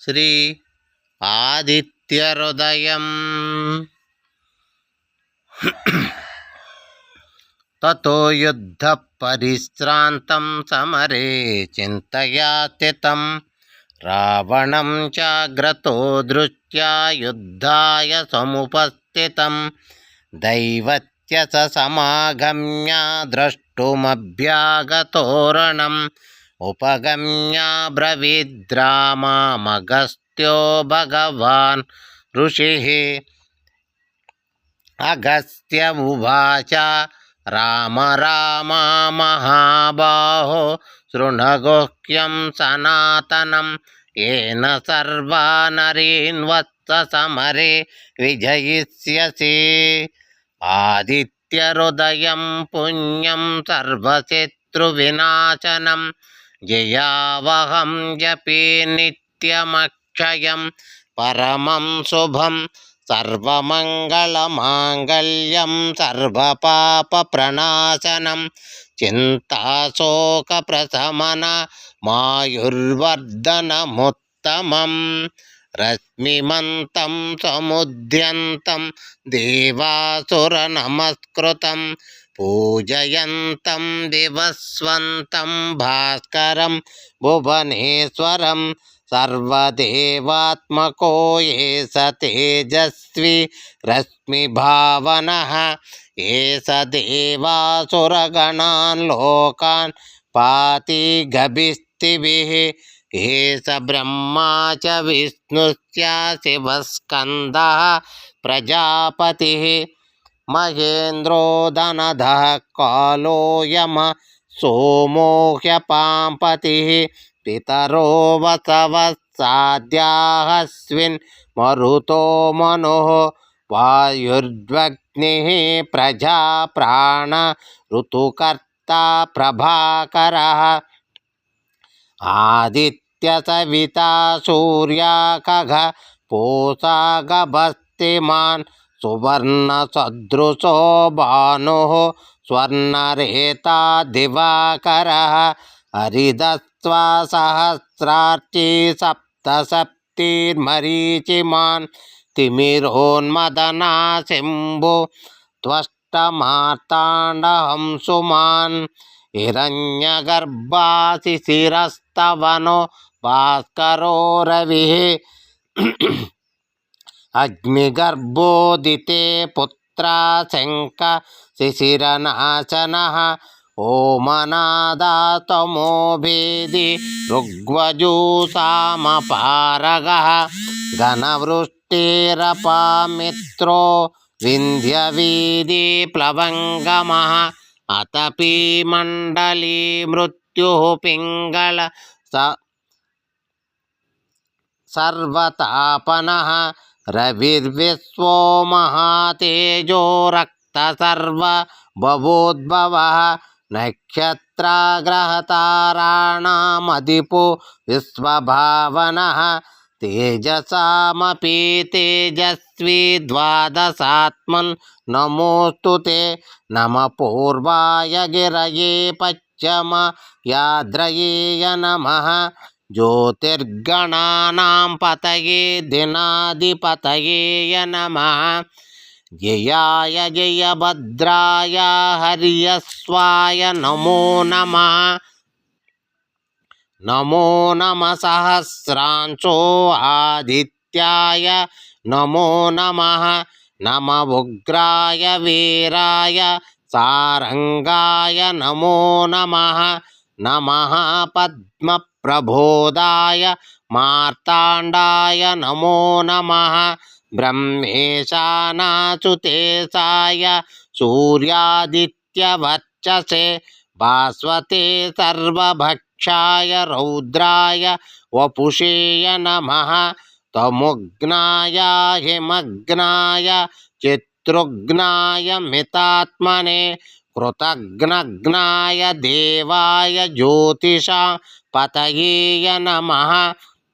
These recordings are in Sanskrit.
श्री आदित्यहृदयम्। ततो युद्धः परिश्रान्तं समरे चिन्तया स्थितं रावणं चाग्रतो दृष्ट्या युद्धाय समुपस्थितं दैवत्य स समागम्य द्रष्टुमभ्यागतोरणम् उपगम्य ब्रवीद्रामामगस्त्यो भगवान् ऋषिः। अगस्त्य उवाच राम राम महाबाहो शृणुगुह्यं सनातनं येन सर्वा नरीन् वत्स समरे विजयिष्यसि। आदित्यहृदयं पुण्यं सर्वशत्रुविनाशनं जयावहं जपे नित्यमक्षयं परमं शुभं सर्वमङ्गलमाङ्गल्यं सर्वपापप्रणाशनं चिन्ताशोकप्रशमनमायुर्वर्धनमुत्तमं रश्मिमन्तं समुद्यन्तं देवासुरनमस्कृतं पूजयन्तं विवस्वन्तं भास्करं भुवनेश्वरं सर्वदेवात्मको एष तेजस्वी रश्मिभावनः एष देवासुरगणान् लोकान् पाति गभिस्तिभिः एष ब्रह्मा च विष्णुश्च शिवस्कन्दः प्रजापतिः महेन्द्रो धनधः कालो यमः सोमो ह्यपाम्पतिः पितरो वसवः साध्यास्विन् मरुतो मनुः वायुर्वग्निः प्रजा प्राण ऋतुकर्ता प्रभाकरः आदित्य सविता सूर्या खगः पूषा गभस्तिमान् सुवर्णसदृशो भानुः स्वर्णरेता दिवाकरः हरिदस्वा सहस्रार्ची सप्तसप्तिर्मरीचिमान् तिमिरोन्मदना शम्भो त्वष्टमार्ताण्डहंसुमान् हिरण्यगर्भाशिशिरस्तवनो भास्करो रविः अग्निगर्भोदिते पुत्रा शङ्ख शिशिरनाशनः ओमनादातमो भेदि ऋग्वजूसामपारगः घनवृष्टिरपामित्रो विन्ध्यवीधि प्लवङ्गमः अतपि मण्डली मृत्युः पिङ्गल सर्वतापनः रविर्विश्वो महातेजो रक्तसर्व भवोद्भवः नक्षत्राग्रहताराणामधिपो विश्वभावनः तेजसामपि तेजस्वी द्वादशात्मन् नमोऽस्तु ते नमः पूर्वाय गिरये पश्चिमायाद्रये नमः ज्योतिर्गणानां पतये दिनाधिपतये नमः जयाय जयभद्राय हर्यस्वाय नमो नमः नमो नमः सहस्रांशो आदित्याय नमो नमः नमः उग्राय वीराय सारंगाय नमो नमः नमः पद्मप्रबोधाय मार्ताण्डाय नमो नमः ब्रह्मेशानाच्युतेशाय सूर्यादित्यवर्चसे भास्वते सर्वभक्षाय रौद्राय वपुषे नमः तमुग्नाय हिमग्नाय चित्रुघ्नाय मितात्मने कृतघ्नघ्नाय देवाय ज्योतिषा पतये नमः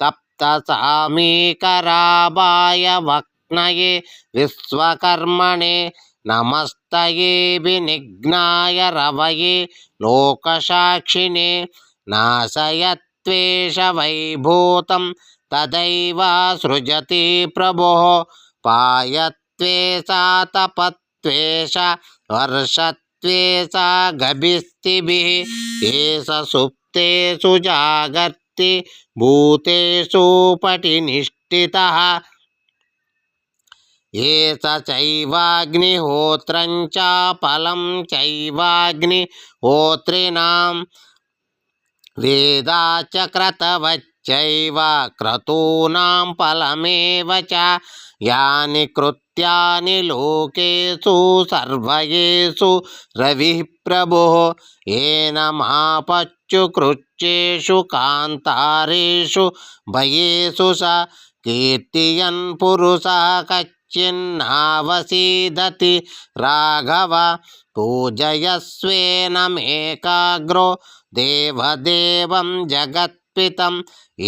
तप्तसामीकराभाय वक्नये विश्वकर्मणे नमस्तये विनिघ्नाय रवये लोकसाक्षिणे नाशयत्वेष वैभूतं तदैव सृजति प्रभुः पायत्वेषा तपत्वेष वर्षत्वेषा गभिस्तिभिः एष सुप्तेषु जागर्ति भूतेषु पटिनिष्ठितः एष चैवाग्निहोत्रं च फलं चैवाग्निहोत्रिणां वेदा च क्रतवच्चैव क्रतूनां फलमेव च यानि कृत्यानि लोकेषु सर्वयेषु रविः प्रभुः येन मापच्चु कृच्छ्रेषु कान्तारेषु भयेषु स कीर्तयन् पुरुषः कच्चिन्नावसीदति राघव पूजयस्वेनमेकाग्रो देवदेवं जगत्पितं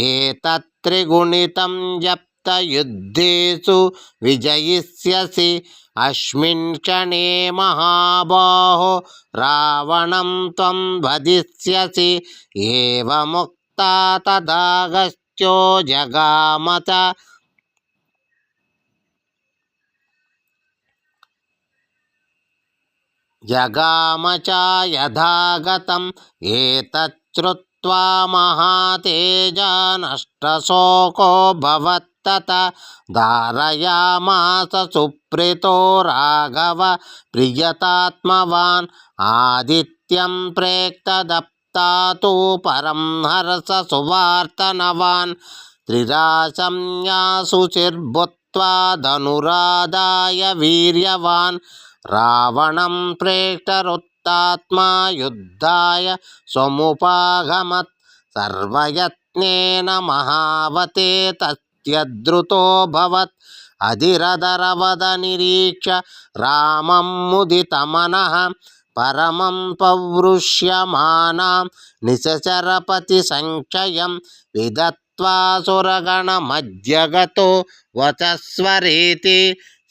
एतत्त्रिगुणितं जप्तयुद्धेषु विजयिष्यसि अस्मिन् क्षणे महाबाहो रावणं त्वं वधिष्यसि एवमुक्ता तदागस्त्यो जगामत जगाम च यथागतम् एतच्छ्रुत्वा महातेजा नष्टशोको भवत्तथा धारयामास सुप्रीतो राघव प्रियतात्मवान् आदित्यं प्रेक्तदप्ता तु परं हर्ष सुवार्तनवान् त्रिराशंयासुचिर्भूत्वा धनुरादाय वीर्यवान् रावणं प्रेष्टरुत्तात्मा युद्धाय समुपागमत् सर्वयत्नेन महावते तस्यद्रुतोऽभवत् अधिरधरवदनिरीक्ष्य रामं मुदितमनः परमं पौरुष्यमानां निशचरपतिसंक्षयं विदत्वा सुरगणमध्यगतो वचस्वरेति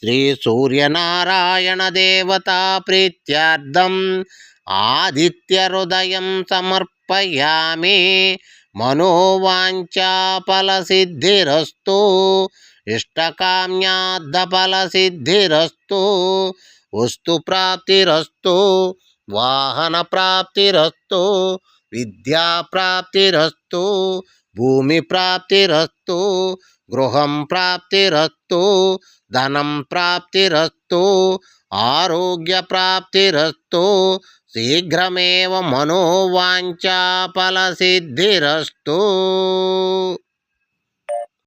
श्रीसूर्यनारायण देवता प्रीत्यार्थम् आदित्यहृदयं समर्पयामि मनोवाञ्छाफलसिद्धिरस्तु इष्टकाम्यार्थफलसिद्धिरस्तु वस्तुप्राप्तिरस्तु वाहनप्राप्तिरस्तु विद्याप्राप्तिरस्तु भूमिप्राप्तिरस्तु गृहं प्राप्तिरस्तु धनं प्राप्तिरस्तु आरोग्यप्राप्तिरस्तु शीघ्रमेव मनोवाञ्छाफलसिद्धिरस्तु।